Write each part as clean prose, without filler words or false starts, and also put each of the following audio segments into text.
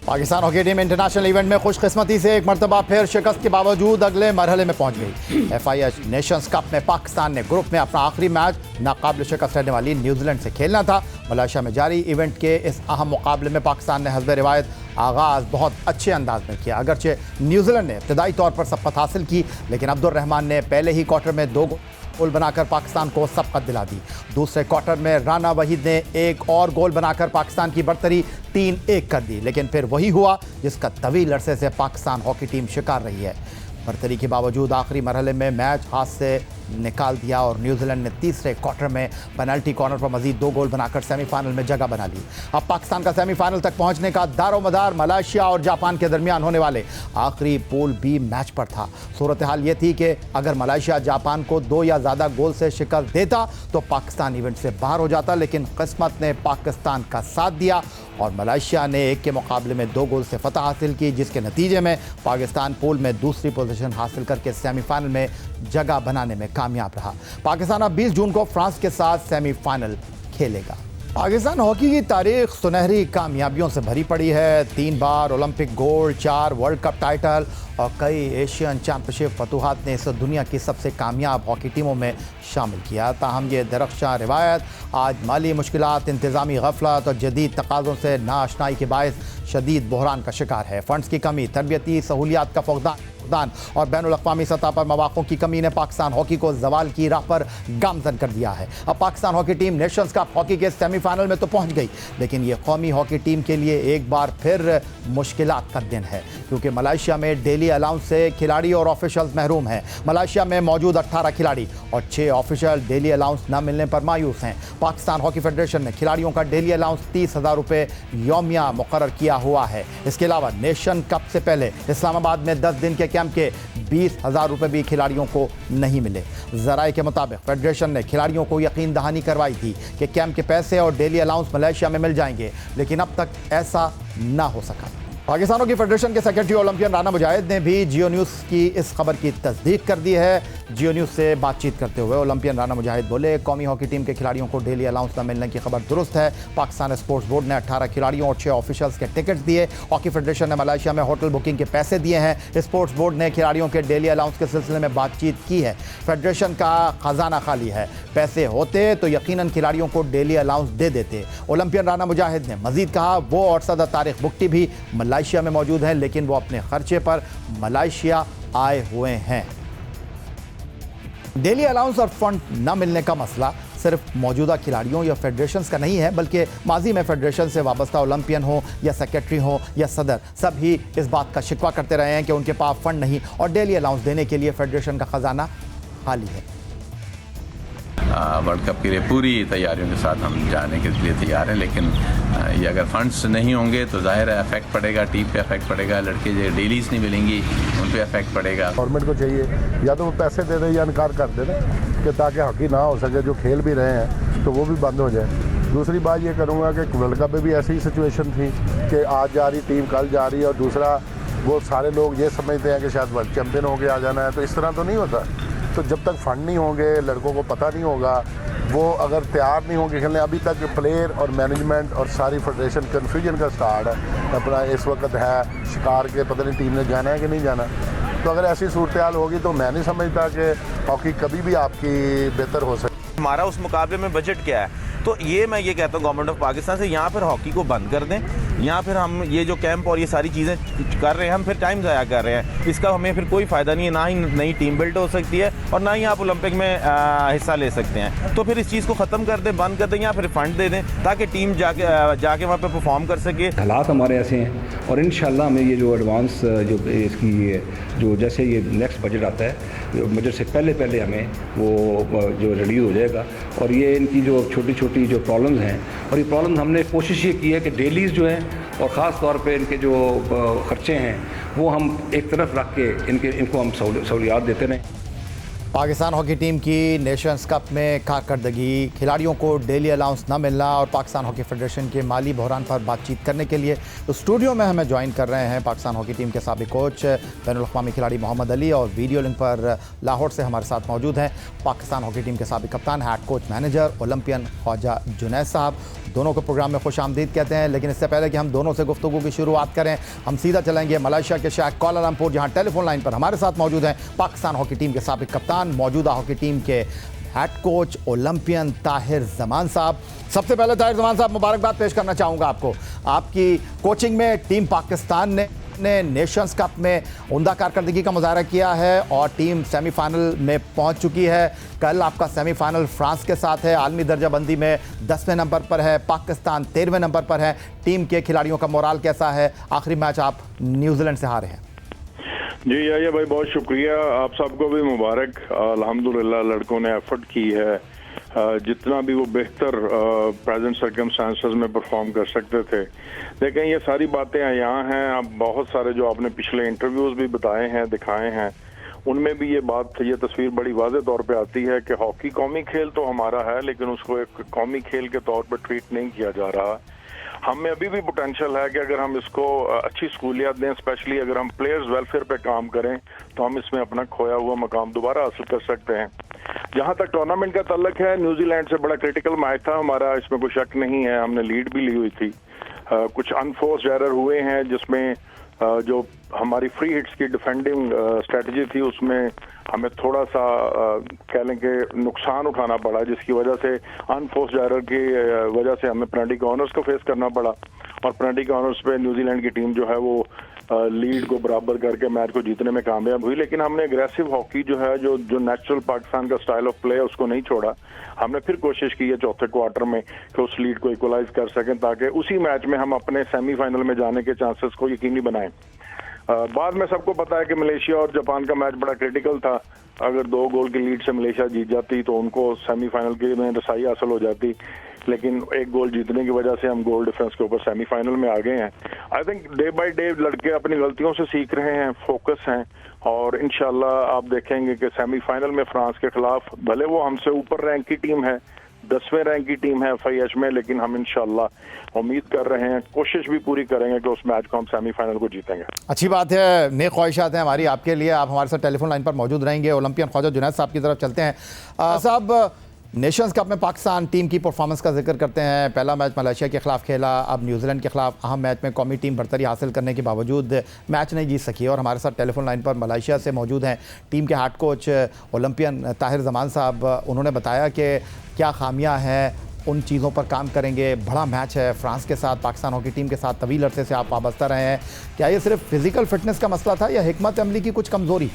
Pakistan hockey team international event में खुशकिस्मती से एक मरतबा फिर शिकस्त के बावजूद अगले मरहले में पहुंच गई। FIH नेशंस कप में पाकिस्तान ने ग्रुप में अपना आखिरी मैच नाकाबिल शिकस्त रहने वाली न्यूजीलैंड से खेलना था। मलेशिया में जारी इवेंट के इस अहम मुकाबले में पाकिस्तान ने हस्ब रिवायत आगाज़ बहुत अच्छे अंदाज में किया। अगरचे न्यूजीलैंड ने इब्तदाई तौर पर सबकत हासिल की, लेकिन अब्दुल रहमान ने पहले ही क्वार्टर में 2 गोल बनाकर पाकिस्तान को सबकत दिला दी। दूसरे क्वार्टर में राना वहीद ने एक और गोल बनाकर पाकिस्तान की बढ़तरी 3-1 कर दी, लेकिन फिर वही हुआ जिसका तवील अरसे से पाकिस्तान हॉकी टीम शिकार रही है। बढ़तरी के बावजूद आखिरी मरहले में मैच हाथ से निकाल दिया और न्यूजीलैंड ने तीसरे क्वार्टर में पेनल्टी कॉर्नर पर मजीद 2 गोल बनाकर सेमीफाइनल में जगह बना ली। अब पाकिस्तान का सेमीफाइनल तक पहुंचने का दारोमदार मलेशिया और जापान के दरमियान होने वाले आखिरी पूल बी मैच पर था। सूरत हाल ये थी कि अगर मलेशिया जापान को 2 या ज़्यादा गोल से शिकस्त देता तो पाकिस्तान इवेंट से बाहर हो जाता, लेकिन किस्मत ने पाकिस्तान का साथ दिया और मलेशिया ने 1 के मुकाबले में 2 गोल से फतह हासिल की, जिसके नतीजे में पाकिस्तान पूल में दूसरी पोजीशन हासिल करके सेमीफाइनल में जगह बनाने में कामयाब रहा। पाकिस्तान अब 20 जून को फ्रांस के साथ सेमीफाइनल खेलेगा। पाकिस्तान हॉकी की तारीख सुनहरी कामयाबियों से भरी पड़ी है। 3 बार Olympic gold, 4 world cup title और कई एशियन चैंपियनशिप फतूहात ने इसे दुनिया की सबसे कामयाब हॉकी टीमों में शामिल किया। ताहम ये दरख्शां रिवायत आज माली मुश्किलात, इंतज़ामी गफलत और जदीद तकाज़ों से नाआशनाई के बायस शदीद बहरान का शिकार है। फ़ंड्स की कमी, तरबियती सहूलियात का फुकदान और बैनुल-अक़वामी सतह पर मौक़ों की कमी ने पाकिस्तान हॉकी को ज़वाल की राह पर गामज़न कर दिया है। अब Pakistan hockey team Nations cup hockey के सेमीफाइनल में तो पहुंच गई, लेकिन ये कौमी हॉकी टीम के लिए एक बार फिर मुश्किलात का दिन है, क्योंकि मलेशिया में डेली अलाउंस से खिलाड़ी और ऑफिशियल्स महरूम हैं। मलेशिया में मौजूद 18 खिलाड़ी और 6 ऑफिशियल डेली अलाउंस न मिलने पर मायूस हैं। पाकिस्तान हॉकी फेडरेशन ने खिलाड़ियों का डेली अलाउंस 30,000 रुपये यौमिया मुकर्रर किया हुआ है। इसके अलावा नेशन कप से पहले इस्लामाबाद में 10 दिन के कैंप के 20,000 रुपये भी खिलाड़ियों को नहीं मिले। ज़राए के मुताबिक फेडरेशन ने खिलाड़ियों को यकीन दहानी करवाई थी कि कैंप के पैसे और डेली अलाउंस मलेशिया में मिल जाएंगे, लेकिन अब तक ऐसा ना हो सका। पाकिस्तान हॉकी फेडरेशन के सेक्रेटरी ओलंपियन राना मुजाहिद ने भी जियो न्यूज़ की इस खबर की तस्दीक कर दी है। जियो न्यूज़ से बातचीत करते हुए ओलंपियन राना मुजाहिद बोले, कौमी हॉकी टीम के खिलाड़ियों को डेली अलाउंस न मिलने की खबर दुरुस्त है। पाकिस्तान स्पोर्ट्स बोर्ड ने 18 खिलाड़ियों और 6 ऑफिशियल्स के टिकट्स दिए। हॉकी फेडरेशन ने मलेशिया में होटल बुकिंग के पैसे दिए हैं। स्पोर्ट्स बोर्ड ने खिलाड़ियों के डेली अलाउंस के सिलसिले में बातचीत की है। फेडरेशन का खजाना खाली है, पैसे होते तो यकीनन खिलाड़ियों को डेली अलाउंस दे देते। ओलंपियन राना मुजाहिद ने मजीद कहा, वो और सदर तारिक बुक्टी भी मलेशिया में मौजूद हैं, लेकिन वो अपने खर्चे पर मलेशिया आए हुए हैं। डेली अलाउंस और फंड न मिलने का मसला सिर्फ मौजूदा खिलाड़ियों या फेडरेशंस का नहीं है, बल्कि माजी में फेडरेशन से वाबस्ता ओलंपियन हो या सेक्रेटरी हो या सदर, सभी इस बात का शिकवा करते रहे हैं कि उनके पास फंड नहीं और डेली अलाउंस देने के लिए फेडरेशन का खजाना खाली है। वर्ल्ड कप के लिए पूरी तैयारियों के साथ हम जाने के लिए तैयार हैं, लेकिन ये अगर फंड्स नहीं होंगे तो जाहिर है इफेक्ट पड़ेगा, टीम पे इफेक्ट पड़ेगा, लड़के जो डेलीज नहीं मिलेंगी उन पे इफेक्ट पड़ेगा। गवर्नमेंट को चाहिए या तो वो पैसे दे दे या इनकार कर दे कि ताकि हॉकी ना हो सके, जो खेल भी रहे हैं तो वो भी बंद हो जाए। दूसरी बात ये करूँगा कि वर्ल्ड कप में भी ऐसी ही सिचुएशन थी कि आज जा रही टीम कल जा रही है, और दूसरा वो सारे लोग ये समझते हैं कि शायद वर्ल्ड चैम्पियन हो के आ जाना है, तो इस तरह तो नहीं होता। तो जब तक फंड नहीं होंगे, लड़कों को पता नहीं होगा, वो अगर तैयार नहीं होंगे खेलने, अभी तक प्लेयर और मैनेजमेंट और सारी फेडरेशन कन्फ्यूजन का स्टार्ट है अपना इस वक्त है शिकार के, पता नहीं टीम ने जाना है कि नहीं जाना। तो अगर ऐसी सूरत हाल होगी तो मैं नहीं समझता कि हॉकी कभी भी आपकी बेहतर हो सकती। हमारा उस मुकाबले में बजट क्या है, तो ये मैं ये कहता हूँ गवर्नमेंट ऑफ पाकिस्तान से, यहाँ फिर हॉकी को बंद कर दें, यहाँ फिर हम ये जो कैंप और ये सारी चीज़ें कर रहे हैं, हम फिर टाइम ज़ाया कर रहे हैं, इसका हमें फिर कोई फ़ायदा नहीं है। ना ही नई टीम बिल्ड हो सकती है और ना ही आप ओलंपिक में हिस्सा ले सकते हैं। तो फिर इस चीज़ को ख़त्म कर दें, बंद कर दें, या फिर फंड दे दें ताकि टीम जाके वहाँ पर परफॉर्म कर सके। हालात हमारे ऐसे हैं और इंशाल्लाह हमें ये जो एडवांस जो इसकी जो जैसे ये नेक्स्ट बजट आता है, बजट से पहले हमें वो जो रिलीज़ हो जाएगा, और ये इनकी जो छोटी छोटी जो प्रॉब्लम्स हैं, और ये प्रॉब्लम हमने कोशिश ये की है कि डेलीज़ जो हैं और ख़ास तौर पे इनके जो ख़र्चे हैं वो हम एक तरफ रख के इनको हम सहूलियात देते रहें। पाकिस्तान हॉकी टीम की नेशंस कप में कारकर्दगी, खिलाड़ियों को डेली अलाउंस न मिलना और पाकिस्तान हॉकी फेडरेशन के माली बहरान पर बातचीत करने के लिए तो स्टूडियो में हमें ज्वाइन कर रहे हैं पाकिस्तान हॉकी टीम के साबिक कोच बैनुल-अक़वामी खिलाड़ी मोहम्मद अली, और वीडियो लिंक पर लाहौर से हमारे साथ मौजूद हैं पाकिस्तान हॉकी टीम के साबिक कप्तान, head coach, manager, Olympian Khwaja Junaid sahab. दोनों को प्रोग्राम में खुश आमदीद कहते हैं। लेकिन इससे पहले कि हम दोनों से गुफ्तगू की शुरुआत करें, हम सीधा चलेंगे मलेशिया के शहर कुआलालंपुर, जहां टेलीफोन लाइन पर हमारे साथ मौजूद हैं पाकिस्तान हॉकी टीम के साबिक कप्तान, मौजूदा हॉकी टीम के head coach Olympian Tahir Zaman साहब। सबसे पहले ताहिर जमान साहब, मुबारकबाद पेश करना चाहूँगा आपको। आपकी कोचिंग में टीम पाकिस्तान ने नेशंस कप में उम्दा कारकर्दगी का मुजाहरा किया है और टीम सेमीफाइनल में पहुंच चुकी है। कल आपका सेमीफाइनल फ्रांस के साथ है। आलमी दर्जाबंदी में 10वें नंबर पर है, पाकिस्तान 13वें नंबर पर है। टीम के खिलाड़ियों का मोराल कैसा है? आखिरी मैच आप न्यूजीलैंड से हारे हैं। जी याया भाई, बहुत शुक्रिया। आप सबको भी मुबारक। अल्हम्दुलिल्लाह लड़कों ने एफर्ट की है, जितना भी वो बेहतर प्रेजेंट सर्कमस्टांसेस में परफॉर्म कर सकते थे। देखें, ये सारी बातें यहाँ हैं। अब बहुत सारे जो आपने पिछले इंटरव्यूज भी बताए हैं, दिखाए हैं, उनमें भी ये तस्वीर बड़ी वाज़ेह तौर पे आती है कि हॉकी कौमी खेल तो हमारा है, लेकिन उसको एक कौमी खेल के तौर पर ट्रीट नहीं किया जा रहा। हम में अभी भी पोटेंशियल है कि अगर हम इसको अच्छी सहूलियत दें, स्पेशली अगर हम प्लेयर्स वेलफेयर पे काम करें, तो हम इसमें अपना खोया हुआ मकाम दोबारा हासिल कर सकते हैं। जहां तक टूर्नामेंट का तल्लक है, न्यूजीलैंड से बड़ा क्रिटिकल मैच था हमारा, इसमें कोई शक नहीं है। हमने लीड भी ली हुई थी। कुछ अनफोर्स्ड एरर हुए हैं, जिसमें जो हमारी फ्री हिट्स की डिफेंडिंग स्ट्रेटजी थी, उसमें हमें थोड़ा सा कह लें कि नुकसान उठाना पड़ा, जिसकी वजह से अनफोर्स्ड एरर की वजह से हमें पेनल्टी कॉर्नर्स को फेस करना पड़ा और पेनल्टी कॉर्नर्स पे न्यूजीलैंड की टीम जो है वो लीड को बराबर करके मैच को जीतने में कामयाब हुई। लेकिन हमने एग्रेसिव हॉकी जो है, जो नेचुरल पाकिस्तान का स्टाइल ऑफ प्ले है, उसको नहीं छोड़ा। हमने फिर कोशिश की है चौथे क्वार्टर में कि उस लीड को इक्वलाइज कर सकें, ताकि उसी मैच में हम अपने सेमीफाइनल में जाने के चांसेस को यकीनी बनाएं। बाद में सबको पता है कि मलेशिया और जापान का मैच बड़ा क्रिटिकल था। अगर 2 गोल की लीड से मलेशिया जीत जाती तो उनको सेमीफाइनल के में रसाई हासिल हो जाती, लेकिन 1 गोल जीतने की वजह से हम गोल डिफरेंस के ऊपर सेमीफाइनल में आ गए हैं। I think day by day लड़के अपनी गलतियों से सीख रहे हैं, फोकस हैं, और इंशाल्लाह आप देखेंगे कि सेमीफाइनल में फ्रांस के खिलाफ, भले वो हमसे ऊपर रैंक की टीम है, 10वें रैंक की टीम है FIH में, लेकिन हम इंशाल्लाह उम्मीद कर रहे हैं, कोशिश भी पूरी करेंगे कि उस मैच को हम सेमीफाइनल को जीतेंगे। अच्छी बात है, नेक ख्वाहिशात हैं हमारी आपके लिए। आप हमारे साथ टेलीफोन लाइन पर मौजूद रहेंगे। ओलंपियन ख्वाजा जुनैद साहब की तरफ चलते हैं। साहब, नेशंस कप में पाकिस्तान टीम की परफॉर्मेंस का जिक्र करते हैं। पहला मैच मलेशिया के खिलाफ खेला, अब न्यूजीलैंड के खिलाफ अहम मैच में कौमी टीम बरतरी हासिल करने के बावजूद मैच नहीं जीत सकी। और हमारे साथ टेलीफोन लाइन पर मलेशिया से मौजूद हैं टीम के head coach Olympian Tahir Zaman साहब। उन्होंने बताया कि क्या खामियां हैं, उन चीज़ों पर काम करेंगे। बड़ा मैच है फ्रांस के साथ, पाकिस्तान हॉकी टीम के साथ तवील अरसे से आप वाबस्ता रहे हैं। क्या ये सिर्फ फिजिकल फिटनेस का मसला था या हिकमत अमली की कुछ कमज़ोरी?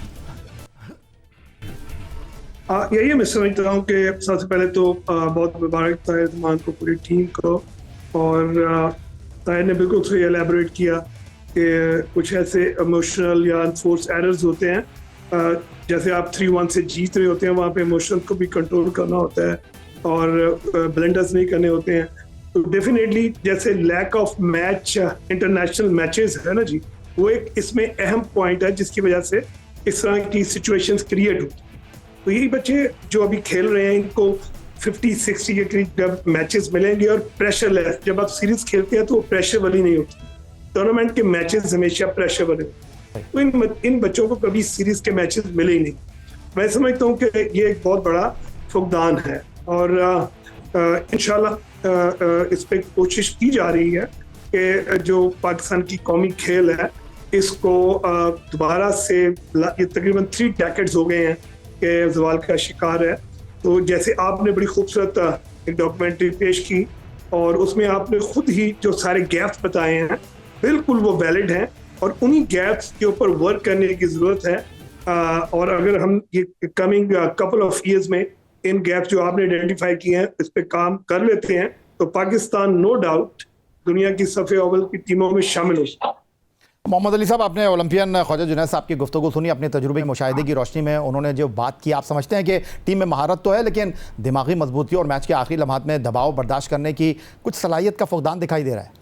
यही मैं समझता हूँ कि सबसे पहले तो बहुत मुबारक ताहिर जमान को, पूरी टीम को। और ताहिर ने बिल्कुल सही एलैबोरेट किया कि कुछ ऐसे इमोशनल या अनफोर्स एरर्स होते हैं। जैसे आप 3-1 से जीत रहे होते हैं, वहाँ पे इमोशंस को भी कंट्रोल करना होता है और ब्लेंडर्स नहीं करने होते हैं। तो डेफिनेटली जैसे lack of match international matches है ना जी, वो एक इसमें अहम पॉइंट है, जिसकी वजह से इस तरह की सिचुएशंस क्रिएट होती। तो यही बच्चे जो अभी खेल रहे हैं, इनको 50-60 के करीब जब मैचेस मिलेंगे और प्रेशर लेस, जब आप सीरीज खेलते हैं तो वो प्रेशर वाली नहीं होती। टूर्नामेंट के मैचेस हमेशा प्रेशर वाले, तो इन बच्चों को कभी सीरीज के मैचेस मिले ही नहीं। मैं समझता हूँ कि ये एक बहुत बड़ा फुकदान है और इंशाल्लाह इस पे कोशिश की जा रही है कि जो पाकिस्तान की कौमी खेल है, इसको दोबारा से, ये तकरीबन 3 डेकेड्स हो गए हैं के ज़वाल का शिकार है। तो जैसे आपने बड़ी खूबसूरत एक डॉक्यूमेंट्री पेश की और उसमें आपने खुद ही जो सारे गैप्स बताए हैं, बिल्कुल वो वैलिड हैं और उन्हीं गैप्स के ऊपर वर्क करने की ज़रूरत है। और अगर हम ये कमिंग कपल ऑफ ईयर्स में इन गैप्स जो आपने आइडेंटिफाई किए हैं, इस पे काम कर लेते हैं, तो पाकिस्तान नो डाउट दुनिया की सफ़े अव्वल की टीमों में शामिल हो। मोहम्मद अली साहब, आपने ओलंपियन ख्वाजा जुनैद साहब की गुफ्तगू सुनी अपने तजुर्बे की मुशाहिदे की रोशनी में। उन्होंने जो बात की, आप समझते हैं कि टीम में महारत तो है, लेकिन दिमागी मजबूती और मैच के आखिरी लम्हात में दबाव बर्दाश्त करने की कुछ सलाहियत का फुकदान दिखाई दे रहा है?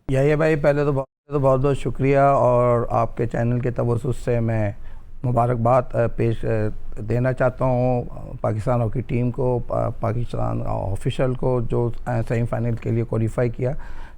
यही भाई, पहले तो बहुत बहुत शुक्रिया और आपके चैनल के तवज्जुह से मैं मुबारकबाद पेश देना चाहता हूँ पाकिस्तान हॉकी टीम को, पाकिस्तान ऑफिशियल को जो सेमीफाइनल के लिए क्वालिफाई किया।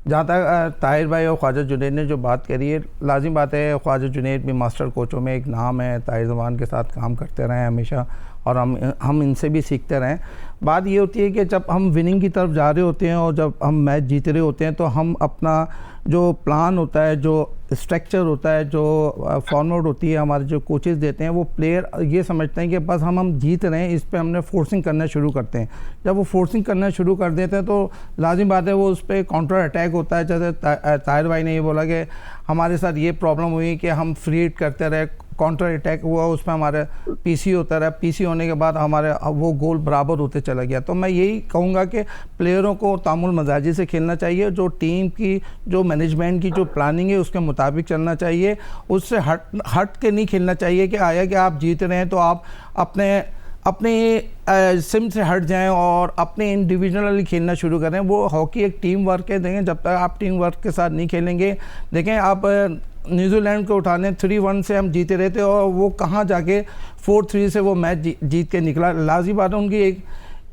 जहाँ तक ताहिर भाई और ख्वाजा जुनैद ने जो बात करी है, लाजिम बात है, ख्वाजा जुनैद भी मास्टर कोचों में एक नाम है, ताहिर जमान के साथ काम करते रहे हमेशा और हम इनसे भी सीखते रहें। बात ये होती है कि जब हम विनिंग की तरफ जा रहे होते हैं और जब हम मैच जीत रहे होते हैं तो हम अपना जो प्लान होता है, जो स्ट्रक्चर होता है, जो फॉर्मेट होती है, हमारे जो कोचेस देते हैं, वो प्लेयर ये समझते हैं कि बस हम जीत रहे हैं, इस पे हमने फोर्सिंग करना शुरू करते हैं। जब वो फोर्सिंग करना शुरू कर देते हैं तो लाजिम बात है वो उस पर काउंटर अटैक होता है। जैसे ताहिर भाई ने ये बोला कि हमारे साथ ये प्रॉब्लम हुई कि हम फ्री हिट करते रहे, काउंटर अटैक हुआ, उसमें हमारे पीसी होता रहा, पीसी होने के बाद हमारे वो गोल बराबर होते चला गया। तो मैं यही कहूँगा कि प्लेयरों को तामुल मजाजी से खेलना चाहिए, जो टीम की जो मैनेजमेंट की जो प्लानिंग है उसके मुताबिक चलना चाहिए, उससे हट के नहीं खेलना चाहिए कि आया कि आप जीत रहे हैं तो आप अपने सिम से हट जाएं और अपने इंडिविजुअली खेलना शुरू करें। वो हॉकी एक टीम वर्क है, देखें जब तक आप टीम वर्क के साथ नहीं खेलेंगे, देखें आप न्यूजीलैंड को उठाने 3-1 से हम जीते रहे थे और वो कहाँ जाके 4-3 से वो मैच जीत के निकला। लाजी बात है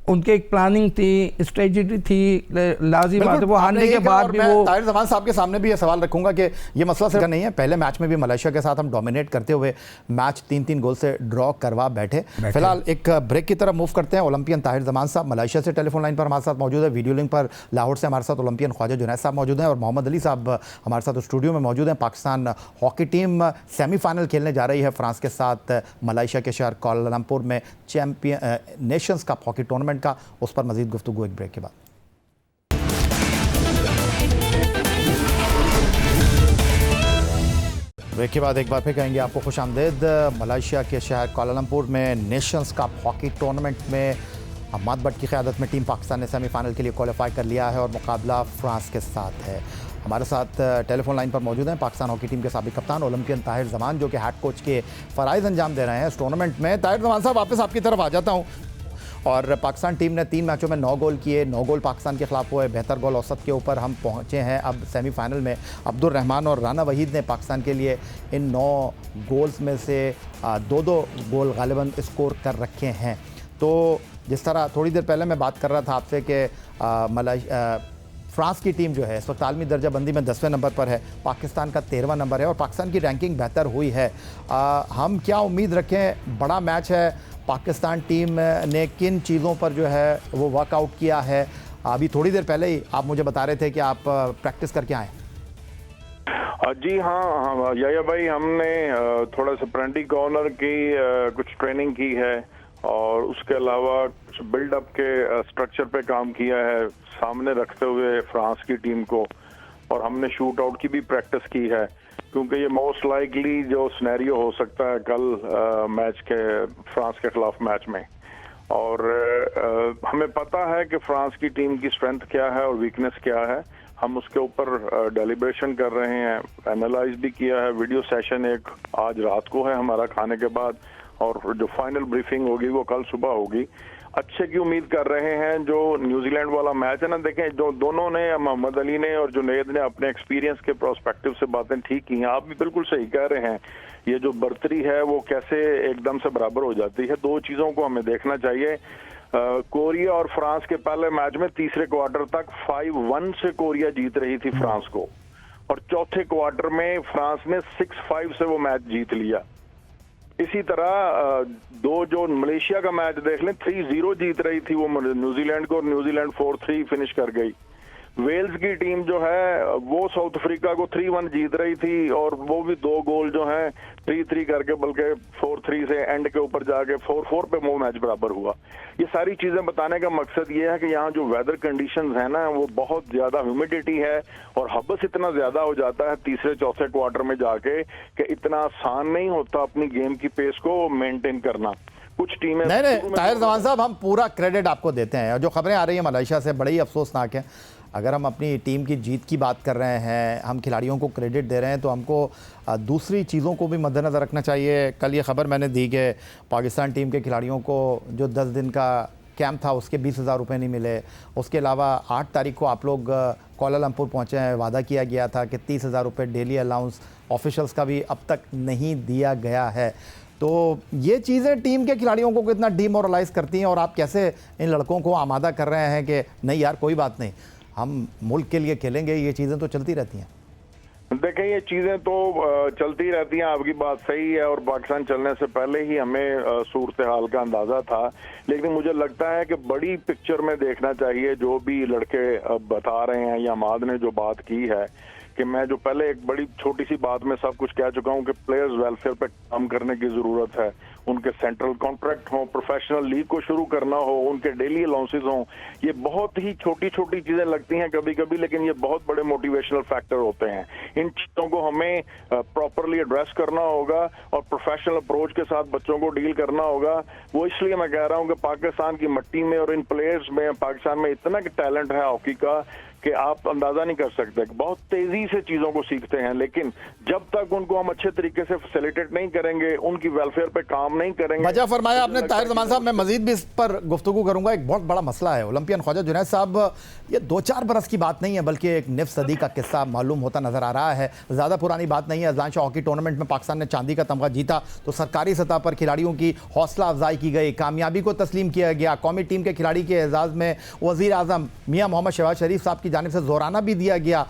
उनकी एक प्लानिंग थी, स्ट्रेटजी थी, लाजी बात है वो हारने के बाद भी वो। ताहिर जमान साहब के सामने भी ये सवाल रखूंगा कि ये मसला सिर्फ नहीं है, पहले मैच में भी मलेशिया के साथ हम डोमिनेट करते हुए मैच 3-3 गोल से ड्रॉ करवा बैठे। फिलहाल एक ब्रेक की तरफ मूव करते हैं। ओलंपियन ताहिर जमान साहब मलेशिया से टेलीफोन लाइन पर हमारे साथ मौजूद है, वीडियो लिंक पर लाहौर से हमारे साथ ओलंपियन ख्वाजा जुनैद साहब मौजूद हैं और मोहम्मद अली साहब हमारे साथ स्टूडियो में मौजूद हैं। पाकिस्तान हॉकी टीम सेमीफाइनल खेलने जा रही है फ्रांस के साथ मलेशिया के शहर कुआलालंपुर में champion Nations cup hockey tournament का। उस पर मजीद गुफ्तगू एक ब्रेक के बाद। ब्रेक के बाद एक बार फिर कहेंगे आपको खुश आमदेद। मलेशिया के शहर कुआलालंपुर में नेशंस कप हॉकी टूर्नामेंट में अहमद भट्ट की क़यादत में टीम पाकिस्तान ने सेमीफाइनल के लिए क्वालिफाई कर लिया है और मुकाबला फ्रांस के साथ है। हमारे साथ टेलीफोन लाइन पर मौजूद हैं पाकिस्तान हॉकी टीम के साबिक कप्तान ओलंपियन ताहिर जमान, जो कि हेड कोच के फ़राइज़ अंजाम दे रहे हैं इस टूर्नामेंट में। ताहिर जमान साहब, वापस आपकी तरफ आ जाता हूँ। और पाकिस्तान टीम ने 3 मैचों में 9 गोल किए, 9 गोल पाकिस्तान के खिलाफ हुए, बेहतर गोल औसत के ऊपर हम पहुंचे हैं। अब सेमीफाइनल में अब्दुल रहमान और राना वहीद ने पाकिस्तान के लिए इन 9 गोल्स में से 2-2 गोल गालिबन स्कोर कर रखे हैं। तो जिस तरह थोड़ी देर पहले मैं बात कर रहा था आपसे कि फ्रांस की टीम जो है इस वक्त आलमी दर्जा बंदी में 10वें नंबर पर है, पाकिस्तान का 13वां नंबर है और पाकिस्तान की रैंकिंग बेहतर हुई है। हम क्या उम्मीद रखें? बड़ा मैच है, पाकिस्तान टीम ने किन चीज़ों पर जो है वो वर्कआउट किया है? अभी थोड़ी देर पहले ही आप मुझे बता रहे थे कि आप प्रैक्टिस करके आए। जी हाँ याया भाई, हमने थोड़ा सा प्रेंटी कॉर्नर की कुछ ट्रेनिंग की है और उसके अलावा कुछ बिल्डअप के स्ट्रक्चर पे काम किया है सामने रखते हुए फ्रांस की टीम को, और हमने शूट आउट की भी प्रैक्टिस की है क्योंकि ये मोस्ट लाइकली जो सिनेरियो हो सकता है कल मैच के फ्रांस के खिलाफ मैच में। और हमें पता है कि फ्रांस की टीम की स्ट्रेंथ क्या है और वीकनेस क्या है। हम उसके ऊपर डेलिब्रेशन कर रहे हैं, एनालाइज भी किया है। वीडियो सेशन एक आज रात को है हमारा खाने के बाद, और जो फाइनल ब्रीफिंग होगी वो कल सुबह होगी। अच्छे की उम्मीद कर रहे हैं। जो न्यूजीलैंड वाला मैच है ना, देखें जो दोनों ने, मोहम्मद अली ने और जुनैद ने अपने एक्सपीरियंस के प्रोस्पेक्टिव से बातें ठीक की हैं। आप भी बिल्कुल सही कह रहे हैं, ये जो बर्तरी है वो कैसे एकदम से बराबर हो जाती है। 2 चीज़ों को हमें देखना चाहिए। कोरिया और फ्रांस के पहले मैच में तीसरे क्वार्टर तक 5-1 से कोरिया जीत रही थी फ्रांस को, और चौथे क्वार्टर में फ्रांस ने 6-5 से वो मैच जीत लिया। इसी तरह 2 जो मलेशिया का मैच देख लें, 3-0 जीत रही थी वो न्यूजीलैंड को, और न्यूजीलैंड 4-3 फिनिश कर गई। वेल्स की टीम जो है वो साउथ अफ्रीका को 3-1 जीत रही थी, और वो भी 2 गोल जो हैं 3-3 करके, बल्कि 4-3 से एंड के ऊपर जाके 4-4 पे वो मैच बराबर हुआ। ये सारी चीजें बताने का मकसद ये है कि यहाँ जो वेदर कंडीशंस है ना, वो बहुत ज्यादा ह्यूमिडिटी है और हबस इतना ज्यादा हो जाता है तीसरे चौथे क्वार्टर में जाके कि इतना आसान नहीं होता अपनी गेम की पेस को मेंटेन करना। कुछ टीमें नहीं ताहिर जमान साहब, हम पूरा क्रेडिट आपको देते हैं। जो खबरें आ रही हैं मलेशिया से बड़ी अफसोसनाक हैं। अगर हम अपनी टीम की जीत की बात कर रहे हैं, हम खिलाड़ियों को क्रेडिट दे रहे हैं, तो हमको दूसरी चीज़ों को भी मद्देनज़र रखना चाहिए। कल ये खबर मैंने दी कि पाकिस्तान टीम के खिलाड़ियों को जो 10 दिन का कैंप था उसके 20,000 रुपये नहीं मिले। उसके अलावा 8 तारीख को आप लोग कुआलालंपुर पहुँचे हैं, वादा किया गया था कि 30,000 रुपये डेली अलाउंस ऑफिशल्स का भी अब तक नहीं दिया गया है। तो ये चीज़ें टीम के खिलाड़ियों को कितना डीमोरलाइज़ करती हैं, और आप कैसे इन लड़कों को आमादा कर रहे हैं कि नहीं यार कोई बात नहीं, हम मुल्क के लिए खेलेंगे। ये चीज़ें तो चलती रहती हैं। देखें, ये चीजें तो चलती रहती हैं, आपकी बात सही है, और पाकिस्तान चलने से पहले ही हमें सूरत हाल का अंदाजा था। लेकिन मुझे लगता है कि बड़ी पिक्चर में देखना चाहिए। जो भी लड़के बता रहे हैं या माद ने जो बात की है, कि मैं जो पहले एक बड़ी छोटी सी बात में सब कुछ कह चुका हूं कि प्लेयर्स वेलफेयर पे काम करने की जरूरत है। उनके सेंट्रल कॉन्ट्रैक्ट हो, प्रोफेशनल लीग को शुरू करना हो, उनके डेली अलाउंसेस हों। ये बहुत ही छोटी छोटी चीजें लगती हैं कभी कभी, लेकिन ये बहुत बड़े मोटिवेशनल फैक्टर होते हैं। इन चीजों को हमें प्रॉपरली एड्रेस करना होगा और प्रोफेशनल अप्रोच के साथ बच्चों को डील करना होगा। वो इसलिए मैं कह रहा हूं कि पाकिस्तान की मिट्टी में और इन प्लेयर्स में, पाकिस्तान में इतना टैलेंट है हॉकी का कि आप अंदाजा नहीं कर सकते। बहुत तेजी से चीजों को सीखते हैं, लेकिन जब तक उनको हम अच्छे तरीके से फैसिलिटेट नहीं करेंगे, उनकी वेलफेयर पे काम नहीं करेंगे। वजह फरमाया आपने ताहिर जमान साहब। मैं मजीद भी इस पर गुफ्तगू करूंगा। एक बहुत बड़ा मसला है ओलंपियन ख्वाजा जुनैद साहब, ये 2-4 बरस की बात नहीं है, बल्कि एक निफ सदी का किस्सा मालूम होता नजर आ रहा है। ज़्यादा पुरानी बात नहीं है। अज़लान शाह हॉकी टूर्नामेंट में पाकिस्तान ने चांदी का तमगा जीता तो सरकारी सतह पर खिलाड़ियों की हौसला अफजाई की गई, कामयाबी को तस्लीम किया गया। कौमी टीम के खिलाड़ी के एजाज़ में वज़ीर आज़म मियाँ मोहम्मद शहबाज शरीफ साहब की जानिब से जोराना भी दिया गया।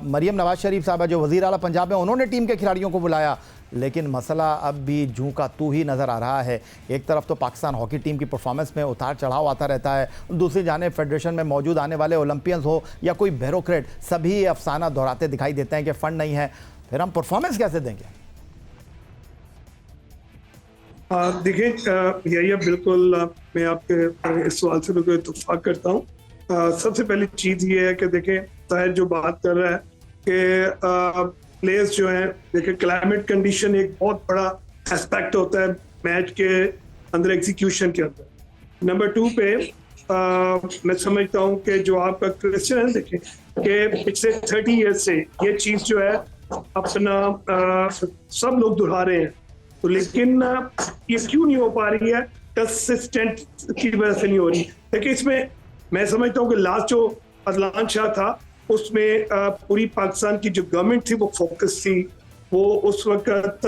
मरियम नवाज शरीफ साहब जो वज़ीर आला पंजाब है, उन्होंने टीम के खिलाड़ियों को बुलाया। लेकिन मसला अब भी जूं का तू ही नज़र आ रहा है। एक तरफ तो पाकिस्तान हॉकी टीम की परफॉर्मेंस में उतार चढ़ाव आता रहता है, दूसरी जानिब फेडरेशन में मौजूद आने वाले ओलंपियंस हो या कोई ब्यूरोक्रेट, सभी अफसाना दोहराते दिखाई देते हैं कि फ़ंड नहीं है। फिर हम परफॉर्मेंस कैसे देंगे? देखिए, यही बिल्कुल मैं आपके इस सवाल से बिल्कुल इत्तेफाक करता हूँ। सबसे पहली चीज़ ये है कि देखें, ताहिर जो बात कर रहा है कि प्लेयर्स जो हैं, देखिए क्लाइमेट कंडीशन एक बहुत बड़ा एस्पेक्ट होता है मैच के अंदर, एग्जीक्यूशन के अंदर। नंबर 2 पे मैं समझता हूँ कि जो आपका क्वेश्चन है, देखें कि पिछले 30 ईयर्स से ये चीज़ जो है अपना सब लोग दोहरा रहे हैं, तो लेकिन ये क्यों नहीं हो पा रही है? कंसिस्टेंट की वजह से नहीं हो रही। देखिए, इसमें मैं समझता हूँ कि लास्ट जो अज़लान शाह था, उसमें पूरी पाकिस्तान की जो गवर्नमेंट थी वो फोकस थी। वो उस वक्त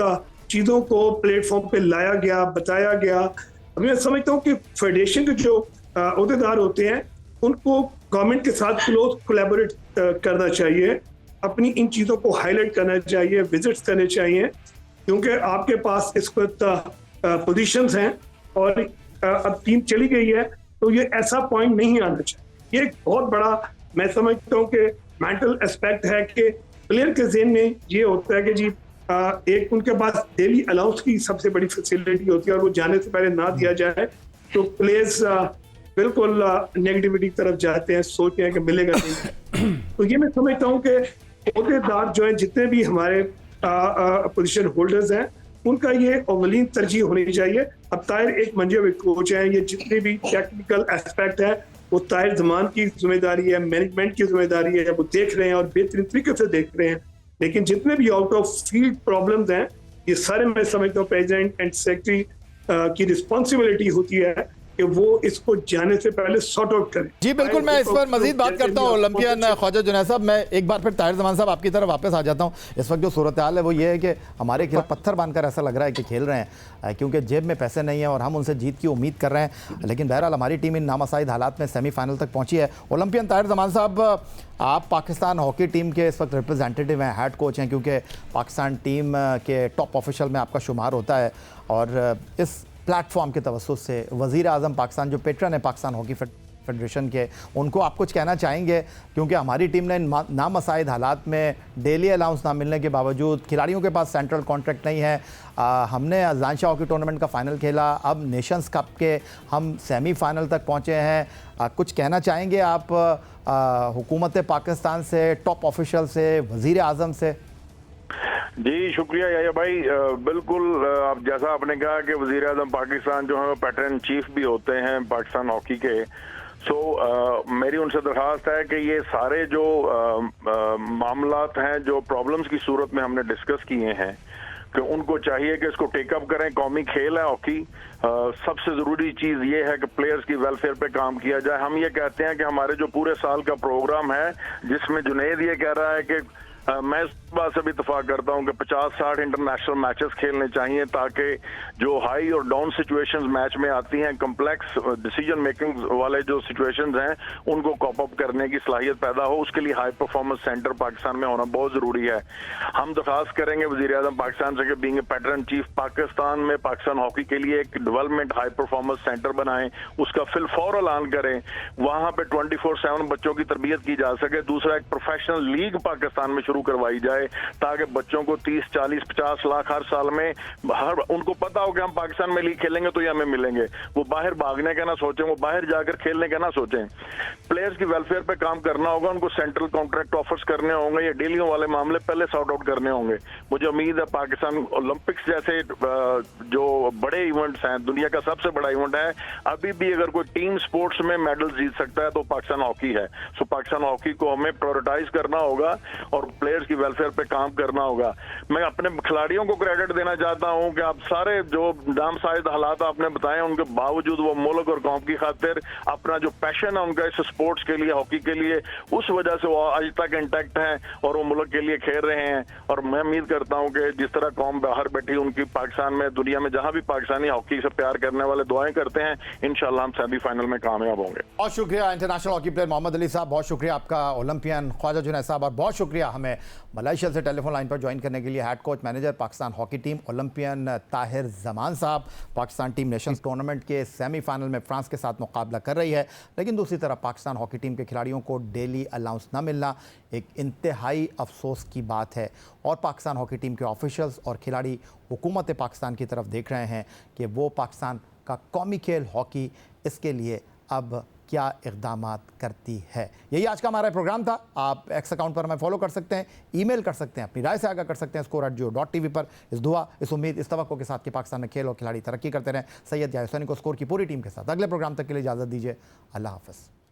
चीज़ों को प्लेटफॉर्म पे लाया गया, बताया गया। मैं समझता हूँ कि फेडरेशन के जो अहदेदार होते हैं, उनको गवर्नमेंट के साथ क्लोज कोलैबोरेट करना चाहिए, अपनी इन चीज़ों को हाईलाइट करना चाहिए, विजिट्स करने चाहिए, क्योंकि आपके पास इस वक्त पोजीशंस हैं और अब टीम चली गई है, तो ये ऐसा पॉइंट नहीं आना चाहिए। ये एक बहुत बड़ा, मैं समझता हूँ कि मेंटल एस्पेक्ट है कि प्लेयर के ज़हन में ये होता है कि जी एक उनके पास डेली अलाउंस की सबसे बड़ी फैसिलिटी होती है और वो जाने से पहले ना दिया जाए तो प्लेयर्स बिल्कुल नेगेटिविटी की तरफ जाते हैं, सोचते हैं कि मिलेगा नहीं। तो ये मैं समझता हूँ कि अहदेदार जो हैं, जितने भी हमारे पोजीशन होल्डर्स हैं, उनका ये अव्वलीन तरजीह होनी चाहिए। अब ताहिर एक मंजे कोच हैं, ये जितने भी टेक्निकल एस्पेक्ट है वो ताहिर जमान की जिम्मेदारी है, मैनेजमेंट की जिम्मेदारी है, वो देख रहे हैं और बेहतरीन तरीके से देख रहे हैं। लेकिन जितने भी आउट ऑफ फील्ड प्रॉब्लम्स हैं, ये सारे मैं समझता हूँ प्रेसिडेंट एंड सेक्रेटरी की रिस्पॉन्सिबिलिटी होती है कि वो इसको जाने से पहले सॉर्ट आउट करें। जी बिल्कुल, मैं इस पर मजीद बात करता हूँ ओलंपियन ख्वाजा जुनैद साहब। मैं एक बार फिर ताहिर जमान साहब आपकी तरफ वापस आ जाता हूँ। इस वक्त जो सूरत हाल है वो ये है कि हमारे खिलाफ पत्थर बांधकर ऐसा लग रहा है कि खेल रहे हैं, क्योंकि जेब में पैसे नहीं है और हम उनसे जीत की उम्मीद कर रहे हैं। लेकिन बहरहाल हमारी टीम इन नामसाइद हालात में सेमीफाइनल तक पहुँची है। ओलंपियन ताहिर जमान साहब, आप पाकिस्तान हॉकी टीम के इस वक्त रिप्रेजेंटेटिव हैं, हेड कोच हैं, क्योंकि पाकिस्तान टीम के टॉप ऑफिशियल में आपका शुमार होता है, और इस प्लेटफॉर्म के तवस्सुस से वज़ीर आज़म पाकिस्तान जो पेट्रन है पाकिस्तान हॉकी फेडरेशन के, उनको आप कुछ कहना चाहेंगे? क्योंकि हमारी टीम ने नामसाइद हालात में डेली अलाउंस ना मिलने के बावजूद, खिलाड़ियों के पास सेंट्रल कॉन्ट्रैक्ट नहीं है, हमने अज़लान शाह हॉकी टूर्नामेंट का फ़ाइनल खेला, अब नेशंस कप के हम सेमीफाइनल तक पहुँचे हैं। कुछ कहना चाहेंगे आप हुकूमत पाकिस्तान से, टॉप ऑफिशियल से, वज़ीर आज़म से? जी शुक्रिया याया भाई। बिल्कुल, आप जैसा आपने कहा कि वज़ीर आज़म पाकिस्तान जो है वो पैटर्न चीफ भी होते हैं पाकिस्तान हॉकी के। मेरी उनसे दरख्वास्त है कि ये सारे जो मामलात हैं, जो प्रॉब्लम्स की सूरत में हमने डिस्कस किए हैं, कि उनको चाहिए कि इसको टेकअप करें। कौमी खेल है हॉकी, सबसे ज़रूरी चीज़ ये है कि प्लेयर्स की वेलफेयर पे काम किया जाए। हम ये कहते हैं कि हमारे जो पूरे साल का प्रोग्राम है, जिसमें जुनैद ये कह रहा है कि मैं इस बात से भी इतफाक करता हूं कि 50-60 इंटरनेशनल मैचेस खेलने चाहिए ताकि जो हाई और डाउन सिचुएशंस मैच में आती हैं, कॉम्प्लेक्स डिसीजन मेकिंग वाले जो सिचुएशंस हैं उनको कॉप अप करने की सलाहियत पैदा हो। उसके लिए हाई परफॉर्मेंस सेंटर पाकिस्तान में होना बहुत जरूरी है। हम दरखास्त करेंगे वज़ीर-ए-आज़म पाकिस्तान से कि being a pattern chief Pakistan में पाकिस्तान हॉकी के लिए एक डेवलपमेंट हाई परफॉर्मेंस सेंटर बनाएं, उसका फिल फौर ऐलान करें, वहां पे 24/7 बच्चों की तरबियत की जा सके। दूसरा, एक प्रोफेशनल लीग पाकिस्तान में शुरू करवाई जाए ताकि बच्चों को 30, 40, 50 लाख हर साल में उनको पता हो कि हम पाकिस्तान में लीग खेलेंगे तो ये हमें मिलेंगे। वो बाहर भागने का ना सोचें, वो बाहर जाकर खेलने का ना सोचें। प्लेयर्स की वेलफेयर पे काम करना होगा, उनको सेंट्रल कॉन्ट्रैक्ट ऑफर्स करने होंगे, ये डीलिंग वाले मामले पहले सॉर्ट आउट करने होंगे। मुझे उम्मीद है पाकिस्तान ओलंपिक्स जैसे जो बड़े इवेंट्स हैं, दुनिया का सबसे बड़ा इवेंट है, अभी भी अगर कोई टीम स्पोर्ट्स में मेडल जीत सकता है तो पाकिस्तान हॉकी है। सो पाकिस्तान हॉकी को हमें प्रायोरिटाइज करना होगा और प्लेयर्स की वेलफेयर पे काम करना होगा। मैं अपने खिलाड़ियों को क्रेडिट देना चाहता हूं कि आप सारे जो नामसाइद हालात आपने बताए उनके बावजूद वो मुल्क और कौम की खातिर अपना जो पैशन है उनका इस स्पोर्ट्स के लिए, हॉकी के लिए, उस वजह से वो आज तक इंटैक्ट हैं और वो मुल्क के लिए खेल रहे हैं। और मैं उम्मीद करता हूं कि जिस तरह कौम बाहर बैठी उनकी पाकिस्तान में, दुनिया में जहां भी पाकिस्तानी हॉकी से प्यार करने वाले दुआएं करते हैं, इंशाल्लाह हम सेमीफाइनल में कामयाब होंगे। बहुत शुक्रिया international hockey player Mohammad Ali sahab, बहुत शुक्रिया आपका ओलंपियन ख्वाजा जुनैद साहब, और बहुत शुक्रिया हमें मलेशिया से टेलीफोन लाइन पर ज्वाइन करने के लिए head coach manager Pakistan hockey team Olympian Tahir Zaman साहब। पाकिस्तान टीम नेशंस टूर्नामेंट के सेमीफाइनल में फ्रांस के साथ मुकाबला कर रही है, लेकिन दूसरी तरफ पाकिस्तान हॉकी टीम के खिलाड़ियों को डेली अलाउंस न मिलना एक इंतहाई अफसोस की बात है। और पाकिस्तान हॉकी टीम के ऑफिशियल्स और खिलाड़ी हुकूमत पाकिस्तान की तरफ देख रहे हैं कि वो पाकिस्तान का कौमी खेल हॉकी, इसके लिए अब क्या इक़दामात करती है। यही आज का हमारा प्रोग्राम था। आप एक्स अकाउंट पर हमें फॉलो कर सकते हैं, ईमेल कर सकते हैं, अपनी राय से आगाह कर सकते हैं score@jio.tv पर। इस दुआ, इस उम्मीद, इस तवक्को के साथ कि पाकिस्तान में खेल और खिलाड़ी तरक्की करते रहें। सैयद या हुसैनी को स्कोर की पूरी टीम के साथ अगले प्रोग्राम तक के लिए इजाज़त दीजिए। अल्लाह हाफ़िज़।